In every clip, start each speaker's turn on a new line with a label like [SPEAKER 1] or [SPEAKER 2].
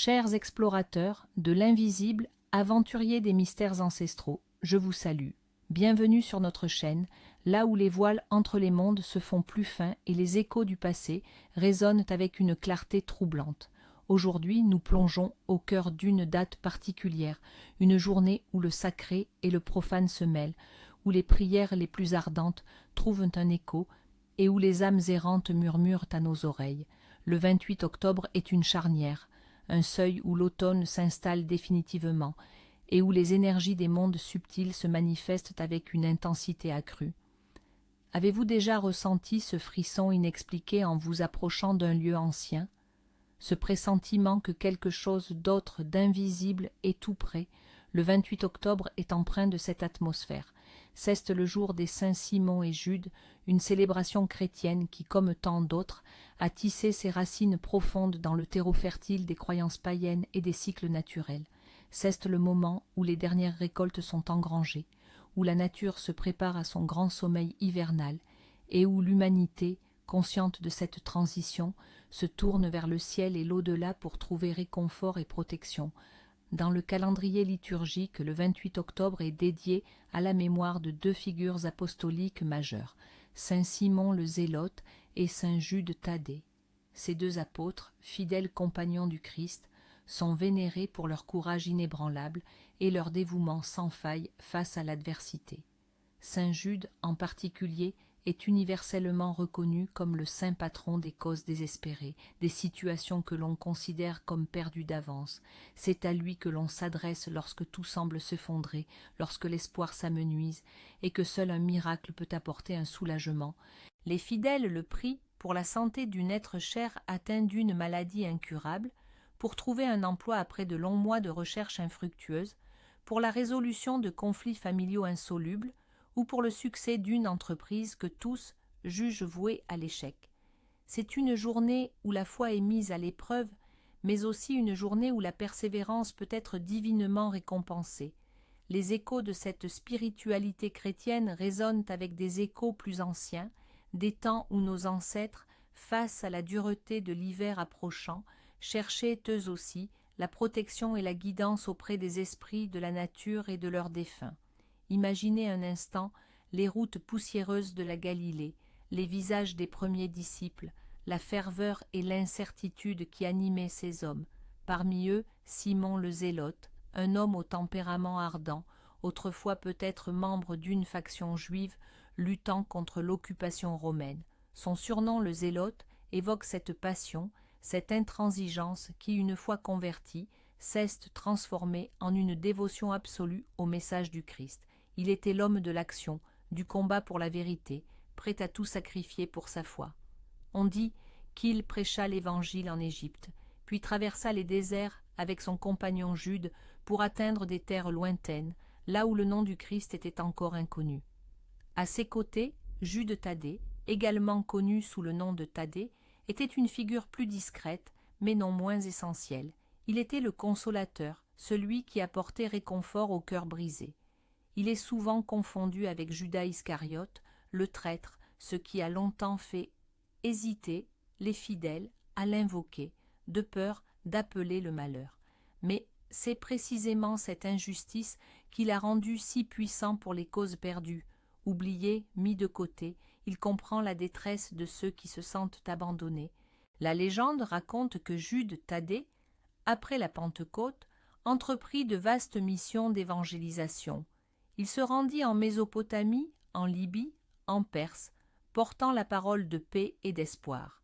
[SPEAKER 1] Chers explorateurs de l'invisible, aventuriers des mystères ancestraux, je vous salue. Bienvenue sur notre chaîne, là où les voiles entre les mondes se font plus fins et les échos du passé résonnent avec une clarté troublante. Aujourd'hui, nous plongeons au cœur d'une date particulière, une journée où le sacré et le profane se mêlent, où les prières les plus ardentes trouvent un écho et où les âmes errantes murmurent à nos oreilles. Le 28 octobre est une charnière, un seuil où l'automne s'installe définitivement et où les énergies des mondes subtils se manifestent avec une intensité accrue. Avez-vous déjà ressenti ce frisson inexpliqué en vous approchant d'un lieu ancien? Ce pressentiment que quelque chose d'autre, d'invisible est tout près. Le 28 octobre est empreint de cette atmosphère. C'est le jour des saints Simon et Jude, une célébration chrétienne qui, comme tant d'autres, a tissé ses racines profondes dans le terreau fertile des croyances païennes et des cycles naturels. C'est le moment où les dernières récoltes sont engrangées, où la nature se prépare à son grand sommeil hivernal et où l'humanité, consciente de cette transition, se tourne vers le ciel et l'au-delà pour trouver réconfort et protection. Dans le calendrier liturgique, le 28 octobre est dédié à la mémoire de deux figures apostoliques majeures, saint Simon le Zélote et saint Jude Thaddée. Ces deux apôtres, fidèles compagnons du Christ, sont vénérés pour leur courage inébranlable et leur dévouement sans faille face à l'adversité. Saint Jude, en particulier, est universellement reconnu comme le saint patron des causes désespérées, des situations que l'on considère comme perdues d'avance. C'est à lui que l'on s'adresse lorsque tout semble s'effondrer, lorsque l'espoir s'amenuise et que seul un miracle peut apporter un soulagement. Les fidèles le prient pour la santé d'un être cher atteint d'une maladie incurable, pour trouver un emploi après de longs mois de recherche infructueuse, pour la résolution de conflits familiaux insolubles, ou pour le succès d'une entreprise que tous jugent vouée à l'échec. C'est une journée où la foi est mise à l'épreuve, mais aussi une journée où la persévérance peut être divinement récompensée. Les échos de cette spiritualité chrétienne résonnent avec des échos plus anciens, des temps où nos ancêtres, face à la dureté de l'hiver approchant, cherchaient eux aussi la protection et la guidance auprès des esprits de la nature et de leurs défunts. Imaginez un instant les routes poussiéreuses de la Galilée, les visages des premiers disciples, la ferveur et l'incertitude qui animaient ces hommes. Parmi eux, Simon le Zélote, un homme au tempérament ardent, autrefois peut-être membre d'une faction juive luttant contre l'occupation romaine. Son surnom, le Zélote, évoque cette passion, cette intransigeance qui, une fois convertie, s'est transformée en une dévotion absolue au message du Christ. Il était l'homme de l'action, du combat pour la vérité, prêt à tout sacrifier pour sa foi. On dit qu'il prêcha l'Évangile en Égypte, puis traversa les déserts avec son compagnon Jude pour atteindre des terres lointaines, là où le nom du Christ était encore inconnu. À ses côtés, Jude Thaddée, également connu sous le nom de Thaddée, était une figure plus discrète, mais non moins essentielle. Il était le consolateur, celui qui apportait réconfort au cœur brisé. Il est souvent confondu avec Judas Iscariote, le traître, ce qui a longtemps fait hésiter les fidèles à l'invoquer, de peur d'appeler le malheur. Mais c'est précisément cette injustice qui l'a rendu si puissant pour les causes perdues. Oublié, mis de côté, il comprend la détresse de ceux qui se sentent abandonnés. La légende raconte que Jude Thaddée, après la Pentecôte, entreprit de vastes missions d'évangélisation. Il se rendit en Mésopotamie, en Libye, en Perse, portant la parole de paix et d'espoir.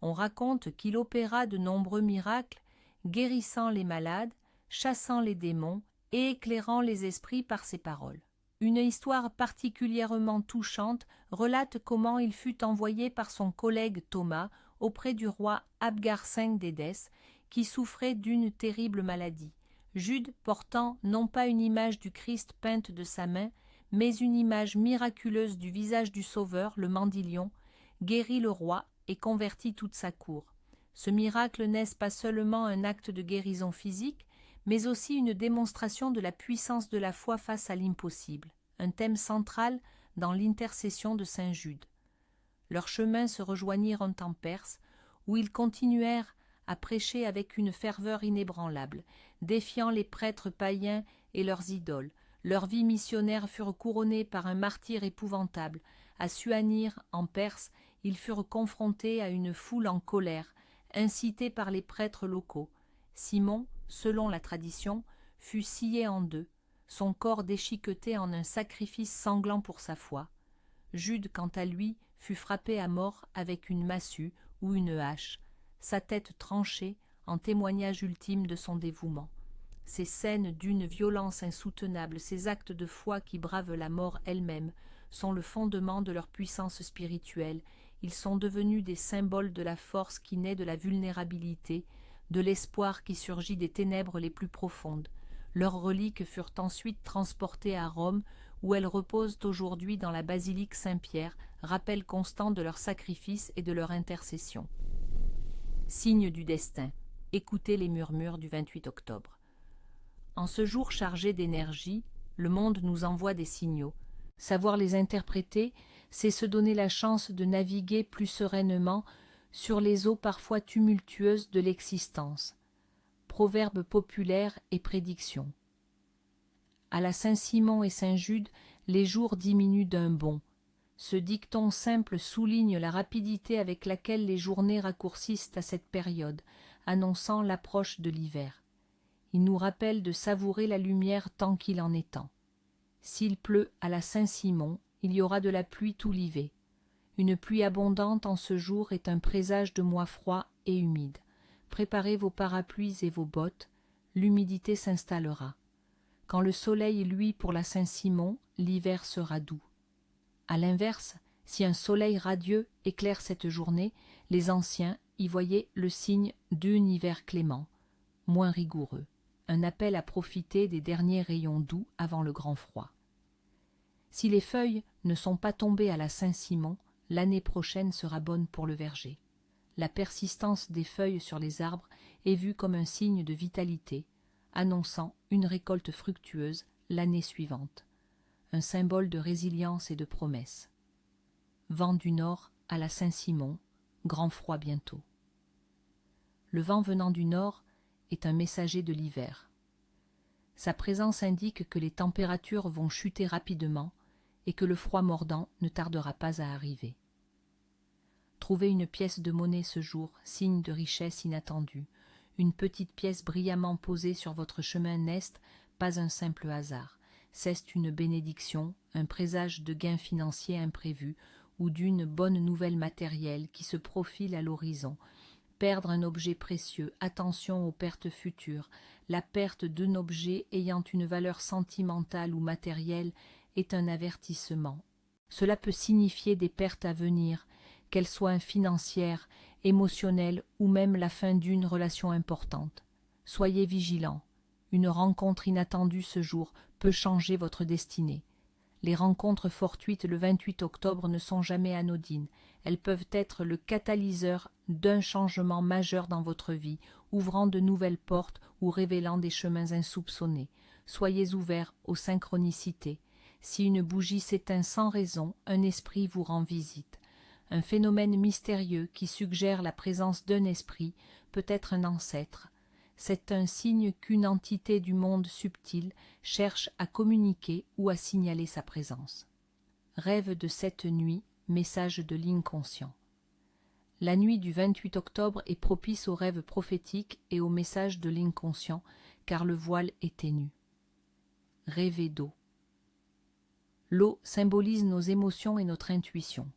[SPEAKER 1] On raconte qu'il opéra de nombreux miracles, guérissant les malades, chassant les démons et éclairant les esprits par ses paroles. Une histoire particulièrement touchante relate comment il fut envoyé par son collègue Thomas auprès du roi Abgar V d'Édesse, qui souffrait d'une terrible maladie. Jude, portant non pas une image du Christ peinte de sa main, mais une image miraculeuse du visage du Sauveur, le Mandilion, guérit le roi et convertit toute sa cour. Ce miracle n'est pas seulement un acte de guérison physique, mais aussi une démonstration de la puissance de la foi face à l'impossible, un thème central dans l'intercession de saint Jude. Leurs chemins se rejoignirent en Perse, où ils continuèrent à prêcher avec une ferveur inébranlable, défiant les prêtres païens et leurs idoles. Leurs vies missionnaires furent couronnées par un martyre épouvantable. À Suanir, en Perse, ils furent confrontés à une foule en colère, incitée par les prêtres locaux. Simon, selon la tradition, fut scié en deux, son corps déchiqueté en un sacrifice sanglant pour sa foi. Jude, quant à lui, fut frappé à mort avec une massue ou une hache, sa tête tranchée en témoignage ultime de son dévouement. Ces scènes d'une violence insoutenable, ces actes de foi qui bravent la mort elle-même, sont le fondement de leur puissance spirituelle. Ils sont devenus des symboles de la force qui naît de la vulnérabilité, de l'espoir qui surgit des ténèbres les plus profondes. Leurs reliques furent ensuite transportées à Rome, où elles reposent aujourd'hui dans la basilique Saint-Pierre, rappel constant de leur sacrifice et de leur intercession. Signe du destin. Écoutez les murmures du 28 octobre. En ce jour chargé d'énergie, le monde nous envoie des signaux. Savoir les interpréter, c'est se donner la chance de naviguer plus sereinement sur les eaux parfois tumultueuses de l'existence. Proverbes populaires et prédictions. À la Saint-Simon et Saint-Jude, les jours diminuent d'un bond. Ce dicton simple souligne la rapidité avec laquelle les journées raccourcissent à cette période, annonçant l'approche de l'hiver. Il nous rappelle de savourer la lumière tant qu'il en est temps. S'il pleut à la Saint-Simon, il y aura de la pluie tout l'hiver. Une pluie abondante en ce jour est un présage de mois froid et humide. Préparez vos parapluies et vos bottes, l'humidité s'installera. Quand le soleil luit pour la Saint-Simon, l'hiver sera doux. À l'inverse, si un soleil radieux éclaire cette journée, les anciens y voyaient le signe d'un hiver clément, moins rigoureux, un appel à profiter des derniers rayons doux avant le grand froid. Si les feuilles ne sont pas tombées à la Saint-Simon, l'année prochaine sera bonne pour le verger. La persistance des feuilles sur les arbres est vue comme un signe de vitalité, annonçant une récolte fructueuse l'année suivante, un symbole de résilience et de promesse. Vent du nord à la Saint-Simon, grand froid bientôt. Le vent venant du nord est un messager de l'hiver. Sa présence indique que les températures vont chuter rapidement et que le froid mordant ne tardera pas à arriver. Trouvez une pièce de monnaie ce jour, signe de richesse inattendue. Une petite pièce brillamment posée sur votre chemin n'est pas un simple hasard. C'est une bénédiction, un présage de gains financiers imprévus ou d'une bonne nouvelle matérielle qui se profile à l'horizon. Perdre un objet précieux, attention aux pertes futures. La perte d'un objet ayant une valeur sentimentale ou matérielle est un avertissement. Cela peut signifier des pertes à venir, qu'elles soient financières, émotionnelles ou même la fin d'une relation importante. Soyez vigilants. Une rencontre inattendue ce jour peut changer votre destinée. Les rencontres fortuites le 28 octobre ne sont jamais anodines. Elles peuvent être le catalyseur d'un changement majeur dans votre vie, ouvrant de nouvelles portes ou révélant des chemins insoupçonnés. Soyez ouverts aux synchronicités. Si une bougie s'éteint sans raison, un esprit vous rend visite. Un phénomène mystérieux qui suggère la présence d'un esprit, peut être un ancêtre. C'est un signe qu'une entité du monde subtil cherche à communiquer ou à signaler sa présence. Rêve de cette nuit, message de l'inconscient. La nuit du 28 octobre est propice aux rêves prophétiques et aux messages de l'inconscient, car le voile est ténu. Rêver d'eau. L'eau symbolise nos émotions et notre intuition.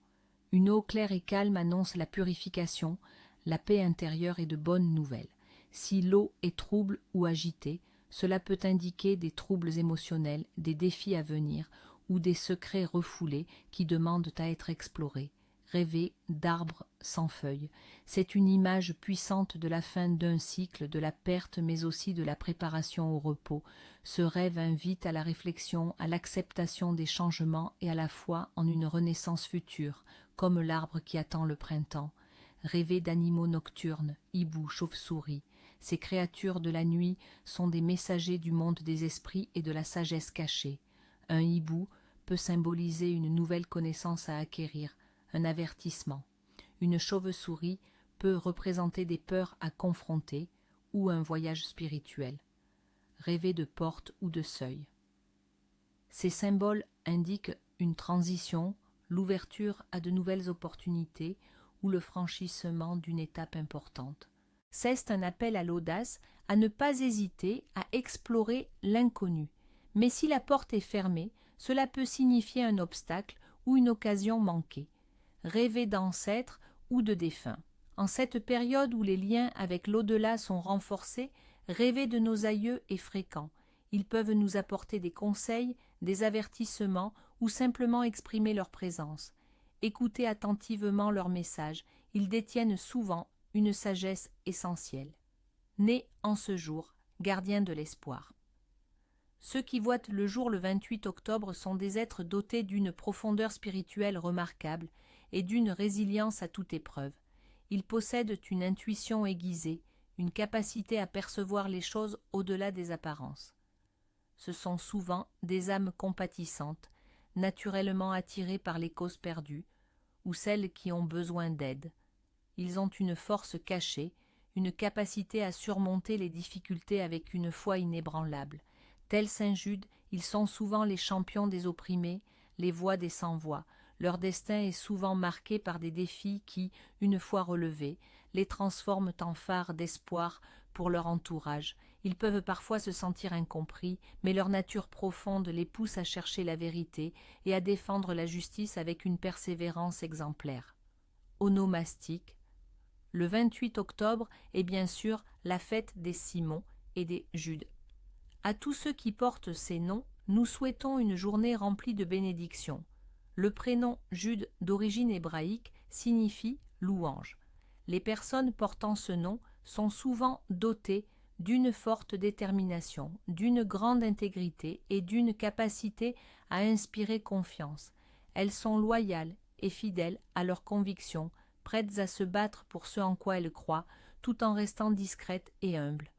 [SPEAKER 1] Une eau claire et calme annonce la purification, la paix intérieure et de bonnes nouvelles. Si l'eau est trouble ou agitée, cela peut indiquer des troubles émotionnels, des défis à venir ou des secrets refoulés qui demandent à être explorés. Rêver d'arbres sans feuilles, c'est une image puissante de la fin d'un cycle, de la perte mais aussi de la préparation au repos. Ce rêve invite à la réflexion, à l'acceptation des changements et à la foi en une renaissance future, comme l'arbre qui attend le printemps. Rêver d'animaux nocturnes, hiboux, chauves-souris. Ces créatures de la nuit sont des messagers du monde des esprits et de la sagesse cachée. Un hibou peut symboliser une nouvelle connaissance à acquérir, un avertissement. Une chauve-souris peut représenter des peurs à confronter ou un voyage spirituel. Rêver de porte ou de seuil. Ces symboles indiquent une transition, l'ouverture à de nouvelles opportunités ou le franchissement d'une étape importante. C'est un appel à l'audace, à ne pas hésiter à explorer l'inconnu. Mais si la porte est fermée, cela peut signifier un obstacle ou une occasion manquée. Rêver d'ancêtres ou de défunts. En cette période où les liens avec l'au-delà sont renforcés, rêver de nos aïeux est fréquent. Ils peuvent nous apporter des conseils, des avertissements ou simplement exprimer leur présence. Écoutez attentivement leurs messages, ils détiennent souvent une sagesse essentielle. Nés en ce jour, gardiens de l'espoir. Ceux qui voient le jour le 28 octobre sont des êtres dotés d'une profondeur spirituelle remarquable et d'une résilience à toute épreuve. Ils possèdent une intuition aiguisée, une capacité à percevoir les choses au-delà des apparences. Ce sont souvent des âmes compatissantes, naturellement attirées par les causes perdues, ou celles qui ont besoin d'aide. Ils ont une force cachée, une capacité à surmonter les difficultés avec une foi inébranlable. Tels Saint Jude, ils sont souvent les champions des opprimés, les voix des sans-voix. Leur destin est souvent marqué par des défis qui, une fois relevés, les transforment en phares d'espoir pour leur entourage. Ils peuvent parfois se sentir incompris, mais leur nature profonde les pousse à chercher la vérité et à défendre la justice avec une persévérance exemplaire. Onomastique. Le 28 octobre est bien sûr la fête des Simons et des Judes. À tous ceux qui portent ces noms, nous souhaitons une journée remplie de bénédictions. Le prénom Jude d'origine hébraïque signifie louange. Les personnes portant ce nom sont souvent dotées d'une forte détermination, d'une grande intégrité et d'une capacité à inspirer confiance. Elles sont loyales et fidèles à leurs convictions, prêtes à se battre pour ce en quoi elles croient, tout en restant discrètes et humbles.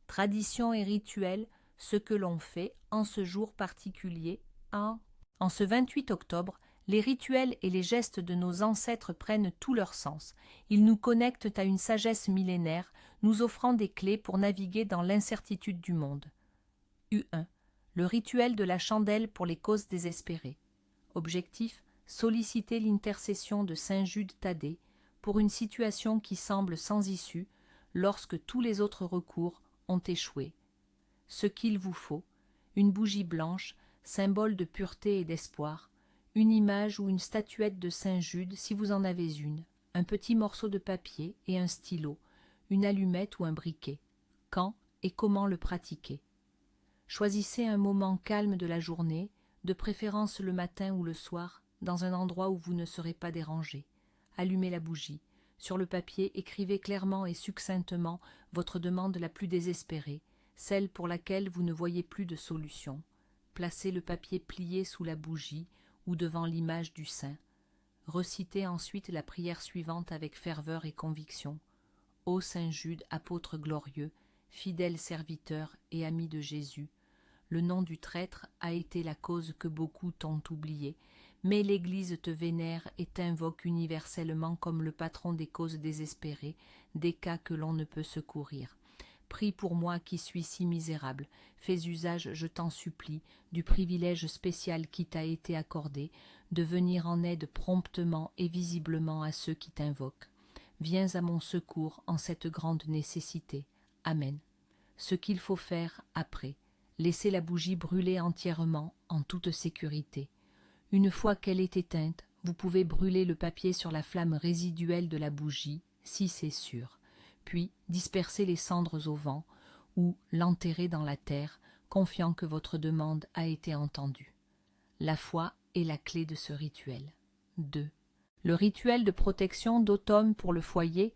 [SPEAKER 1] Tradition et rituel, ce que l'on fait en ce jour particulier. En ce 28 octobre, les rituels et les gestes de nos ancêtres prennent tout leur sens. Ils nous connectent à une sagesse millénaire, nous offrant des clés pour naviguer dans l'incertitude du monde. U1. Le rituel de la chandelle pour les causes désespérées. Objectif: solliciter l'intercession de Saint Jude Thaddée pour une situation qui semble sans issue lorsque tous les autres recours ont échoué. Ce qu'il vous faut: une bougie blanche, symbole de pureté et d'espoir, une image ou une statuette de Saint Jude si vous en avez une, un petit morceau de papier et un stylo, une allumette ou un briquet. Quand et comment le pratiquer? Choisissez un moment calme de la journée, de préférence le matin ou le soir, dans un endroit où vous ne serez pas dérangé. Allumez la bougie. Sur le papier, écrivez clairement et succinctement votre demande la plus désespérée, celle pour laquelle vous ne voyez plus de solution. Placez le papier plié sous la bougie ou devant l'image du saint. Recitez ensuite la prière suivante avec ferveur et conviction. Ô Saint Jude, apôtre glorieux, fidèle serviteur et ami de Jésus, le nom du traître a été la cause que beaucoup t'ont oublié, mais l'Église te vénère et t'invoque universellement comme le patron des causes désespérées, des cas que l'on ne peut secourir. Prie pour moi qui suis si misérable, fais usage, je t'en supplie, du privilège spécial qui t'a été accordé, de venir en aide promptement et visiblement à ceux qui t'invoquent. Viens à mon secours en cette grande nécessité. Amen. Ce qu'il faut faire après: laissez la bougie brûler entièrement en toute sécurité. Une fois qu'elle est éteinte, vous pouvez brûler le papier sur la flamme résiduelle de la bougie, si c'est sûr, puis disperser les cendres au vent ou l'enterrer dans la terre, confiant que votre demande a été entendue. La foi est la clé de ce rituel. 2. Le rituel de protection d'automne pour le foyer.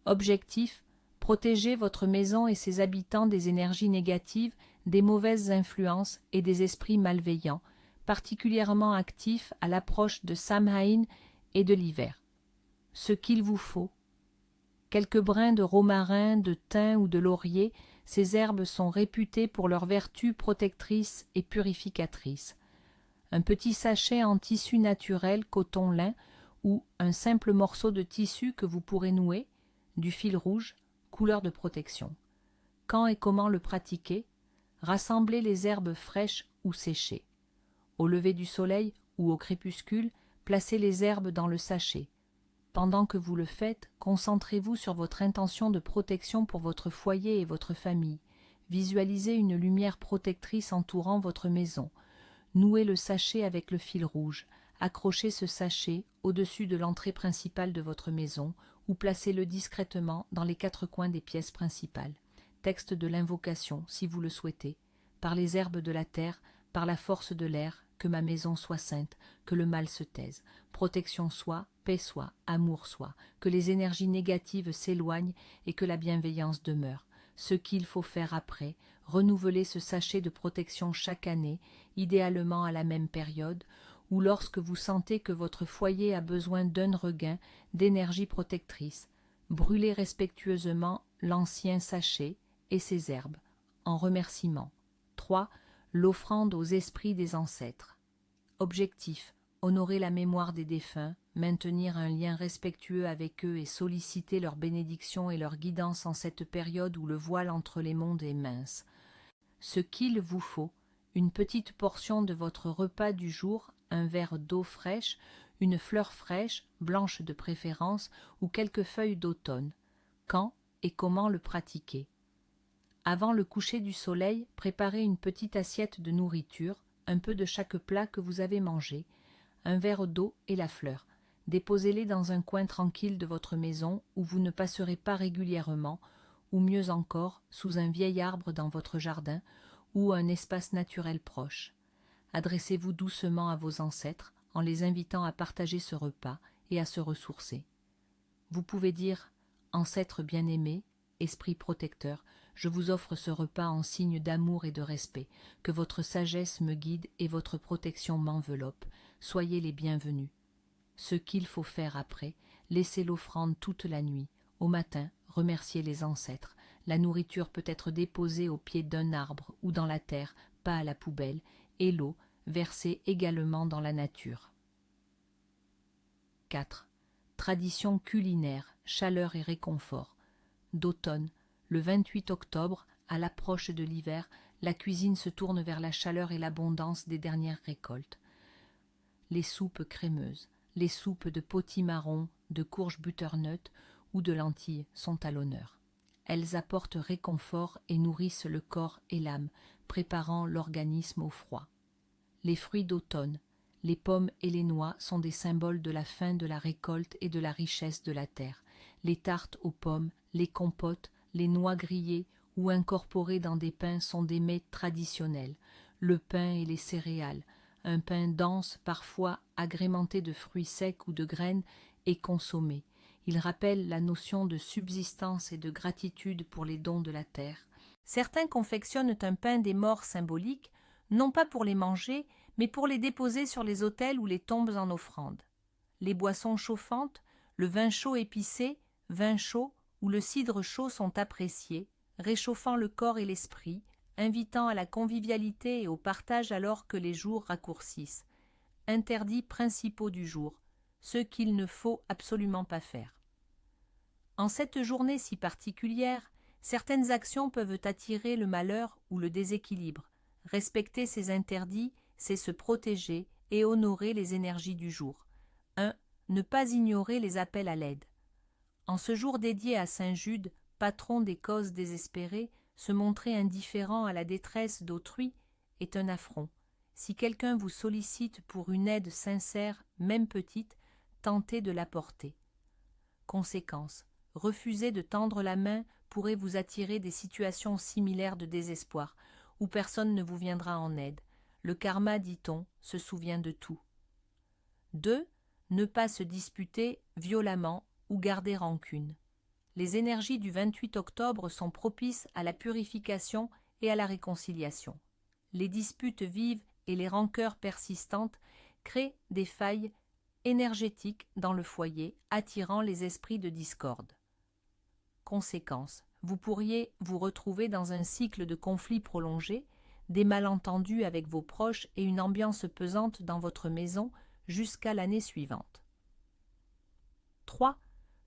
[SPEAKER 1] Objectif: protéger votre maison et ses habitants des énergies négatives, des mauvaises influences et des esprits malveillants, particulièrement actifs à l'approche de Samhain et de l'hiver. Ce qu'il vous faut: quelques brins de romarin, de thym ou de laurier. Ces herbes sont réputées pour leurs vertus protectrices et purificatrices. Un petit sachet en tissu naturel, coton, lin, ou un simple morceau de tissu que vous pourrez nouer, Du fil rouge, couleur de protection. Quand et comment le pratiquer? Rassemblez les herbes fraîches ou séchées. Au lever du soleil ou au crépuscule, placez les herbes dans le sachet. Pendant que vous le faites, concentrez-vous sur votre intention de protection pour votre foyer et votre famille. Visualisez une lumière protectrice entourant votre maison. Nouez le sachet avec le fil rouge. Accrochez ce sachet au-dessus de l'entrée principale de votre maison ou placez-le discrètement dans les 4 coins des pièces principales. Texte de l'invocation, si vous le souhaitez. Par les herbes de la terre, par la force de l'air, que ma maison soit sainte, que le mal se taise. Protection soit, paix soit, amour soit, que les énergies négatives s'éloignent et que la bienveillance demeure. Ce qu'il faut faire après, renouveler ce sachet de protection chaque année, idéalement à la même période, ou lorsque vous sentez que votre foyer a besoin d'un regain d'énergie protectrice. Brûlez respectueusement l'ancien sachet et ses herbes, en remerciement. 3. L'offrande aux esprits des ancêtres. Objectif: honorer la mémoire des défunts, maintenir un lien respectueux avec eux et solliciter leur bénédiction et leur guidance en cette période où le voile entre les mondes est mince. Ce qu'il vous faut: une petite portion de votre repas du jour, un verre d'eau fraîche, une fleur fraîche, blanche de préférence, ou quelques feuilles d'automne. Quand et comment le pratiquer? Avant le coucher du soleil, préparez une petite assiette de nourriture, un peu de chaque plat que vous avez mangé, un verre d'eau et la fleur. Déposez-les dans un coin tranquille de votre maison où vous ne passerez pas régulièrement, ou mieux encore, sous un vieil arbre dans votre jardin ou un espace naturel proche. Adressez-vous doucement à vos ancêtres en les invitant à partager ce repas et à se ressourcer. Vous pouvez dire « Ancêtres bien-aimés, esprit protecteur, je vous offre ce repas en signe d'amour et de respect, que votre sagesse me guide et votre protection m'enveloppe, soyez les bienvenus. » Ce qu'il faut faire après, laissez l'offrande toute la nuit. Au matin, remerciez les ancêtres. La nourriture peut être déposée au pied d'un arbre ou dans la terre, pas à la poubelle, et l'eau versée également dans la nature. 4. Tradition culinaire, chaleur et réconfort. D'automne, le 28 octobre, à l'approche de l'hiver, la cuisine se tourne vers la chaleur et l'abondance des dernières récoltes. Les soupes crémeuses, les soupes de potimarron, de courges butternut ou de lentilles sont à l'honneur. Elles apportent réconfort et nourrissent le corps et l'âme, préparant l'organisme au froid. Les fruits d'automne, les pommes et les noix sont des symboles de la fin de la récolte et de la richesse de la terre. Les tartes aux pommes, les compotes, les noix grillées ou incorporées dans des pains sont des mets traditionnels. Le pain et les céréales, un pain dense, parfois agrémenté de fruits secs ou de graines, est consommé. Il rappelle la notion de subsistance et de gratitude pour les dons de la terre. Certains confectionnent un pain des morts symbolique, non pas pour les manger, mais pour les déposer sur les autels ou les tombes en offrande. Les boissons chauffantes, le vin chaud épicé, vin chaud ou le cidre chaud sont appréciés, réchauffant le corps et l'esprit, invitant à la convivialité et au partage alors que les jours raccourcissent. Interdits principaux du jour, ceux qu'il ne faut absolument pas faire. En cette journée si particulière, certaines actions peuvent attirer le malheur ou le déséquilibre. Respecter ces interdits, c'est se protéger et honorer les énergies du jour. 1. Ne pas ignorer les appels à l'aide. En ce jour dédié à Saint Jude, patron des causes désespérées, se montrer indifférent à la détresse d'autrui est un affront. Si quelqu'un vous sollicite pour une aide sincère, même petite, tentez de l'apporter. Conséquence: refuser de tendre la main pourrait vous attirer des situations similaires de désespoir, où personne ne vous viendra en aide. Le karma, dit-on, se souvient de tout. 2. Ne pas se disputer violemment ou garder rancune. Les énergies du 28 octobre sont propices à la purification et à la réconciliation. Les disputes vives et les rancœurs persistantes créent des failles énergétiques dans le foyer, attirant les esprits de discorde. Conséquence: vous pourriez vous retrouver dans un cycle de conflits prolongés, des malentendus avec vos proches et une ambiance pesante dans votre maison jusqu'à l'année suivante. 3.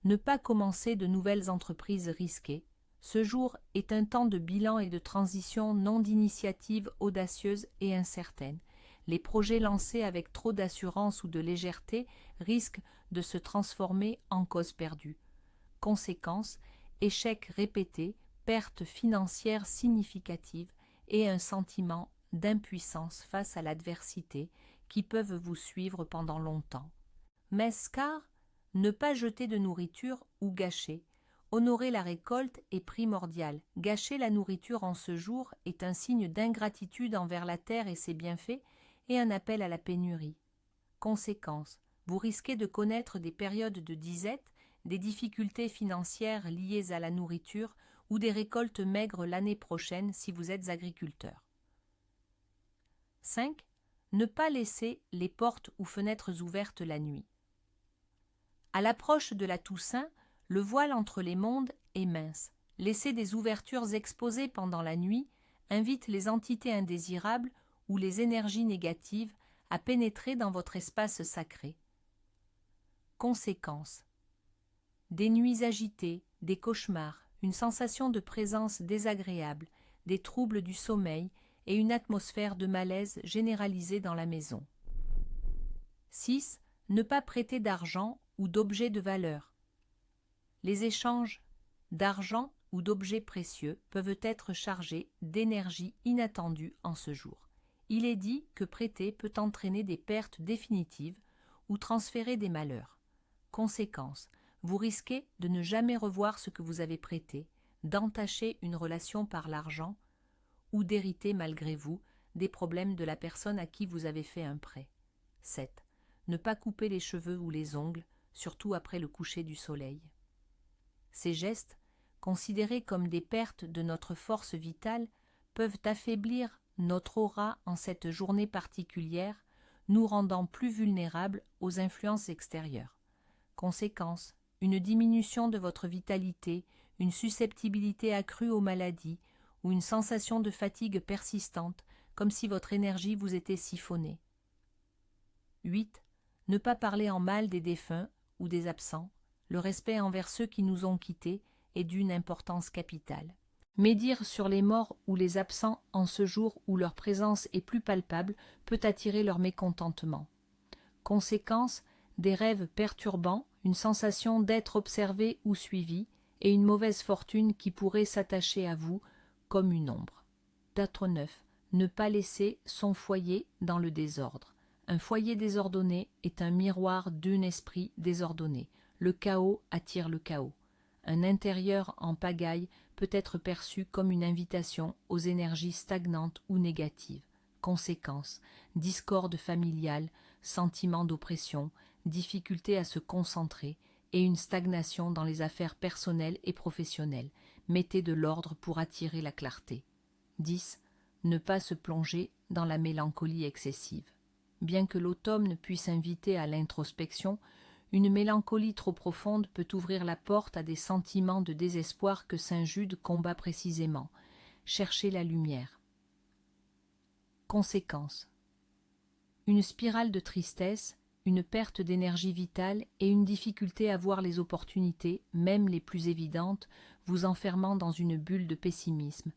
[SPEAKER 1] Ne pas commencer de nouvelles entreprises risquées. Ce jour est un temps de bilan et de transition, non d'initiatives audacieuses et incertaines. Les projets lancés avec trop d'assurance ou de légèreté risquent de se transformer en cause perdue. Conséquences, échecs répétés, pertes financières significatives et un sentiment d'impuissance face à l'adversité qui peuvent vous suivre pendant longtemps. Mescar, ne pas jeter de nourriture ou gâcher. Honorer la récolte est primordial. Gâcher la nourriture en ce jour est un signe d'ingratitude envers la terre et ses bienfaits et un appel à la pénurie. Conséquence, vous risquez de connaître des périodes de disette, des difficultés financières liées à la nourriture ou des récoltes maigres l'année prochaine si vous êtes agriculteur. 5. Ne pas laisser les portes ou fenêtres ouvertes la nuit. À l'approche de la Toussaint, le voile entre les mondes est mince. Laisser des ouvertures exposées pendant la nuit invite les entités indésirables ou les énergies négatives à pénétrer dans votre espace sacré. Conséquences. Des nuits agitées, des cauchemars, une sensation de présence désagréable, des troubles du sommeil et une atmosphère de malaise généralisée dans la maison. 6. Ne pas prêter d'argent ou d'objets de valeur. Les échanges d'argent ou d'objets précieux peuvent être chargés d'énergie inattendue en ce jour. Il est dit que prêter peut entraîner des pertes définitives ou transférer des malheurs. Conséquence, vous risquez de ne jamais revoir ce que vous avez prêté, d'entacher une relation par l'argent ou d'hériter malgré vous des problèmes de la personne à qui vous avez fait un prêt. 7. Ne pas couper les cheveux ou les ongles, surtout après le coucher du soleil. Ces gestes, considérés comme des pertes de notre force vitale, peuvent affaiblir notre aura en cette journée particulière, nous rendant plus vulnérables aux influences extérieures. Conséquence, une diminution de votre vitalité, une susceptibilité accrue aux maladies ou une sensation de fatigue persistante, comme si votre énergie vous était siphonnée. 8. Ne pas parler en mal des défunts ou des absents. Le respect envers ceux qui nous ont quittés est d'une importance capitale. Médire sur les morts ou les absents en ce jour où leur présence est plus palpable peut attirer leur mécontentement. Conséquence, des rêves perturbants, une sensation d'être observé ou suivi et une mauvaise fortune qui pourrait s'attacher à vous comme une ombre. 9. Ne pas laisser son foyer dans le désordre. Un foyer désordonné est un miroir d'un esprit désordonné. Le chaos attire le chaos. Un intérieur en pagaille peut être perçu comme une invitation aux énergies stagnantes ou négatives. Conséquences, discorde familiale, sentiment d'oppression, difficulté à se concentrer et une stagnation dans les affaires personnelles et professionnelles. Mettez de l'ordre pour attirer la clarté. 10. Ne pas se plonger dans la mélancolie excessive. Bien que l'automne puisse inviter à l'introspection, une mélancolie trop profonde peut ouvrir la porte à des sentiments de désespoir que saint Jude combat précisément. Cherchez la lumière. Conséquences. Une spirale de tristesse, une perte d'énergie vitale et une difficulté à voir les opportunités, même les plus évidentes, vous enfermant dans une bulle de pessimisme.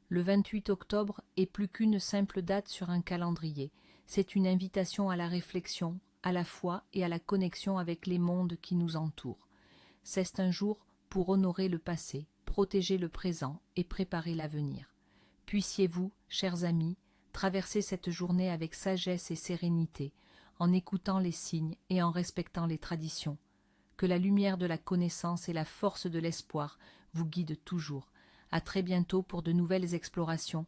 [SPEAKER 1] Le 28 octobre est plus qu'une simple date sur un calendrier. C'est une invitation à la réflexion, à la foi et à la connexion avec les mondes qui nous entourent. C'est un jour pour honorer le passé, protéger le présent et préparer l'avenir. Puissiez-vous, chers amis, traverser cette journée avec sagesse et sérénité, en écoutant les signes et en respectant les traditions. Que la lumière de la connaissance et la force de l'espoir vous guident toujours. À très bientôt pour de nouvelles explorations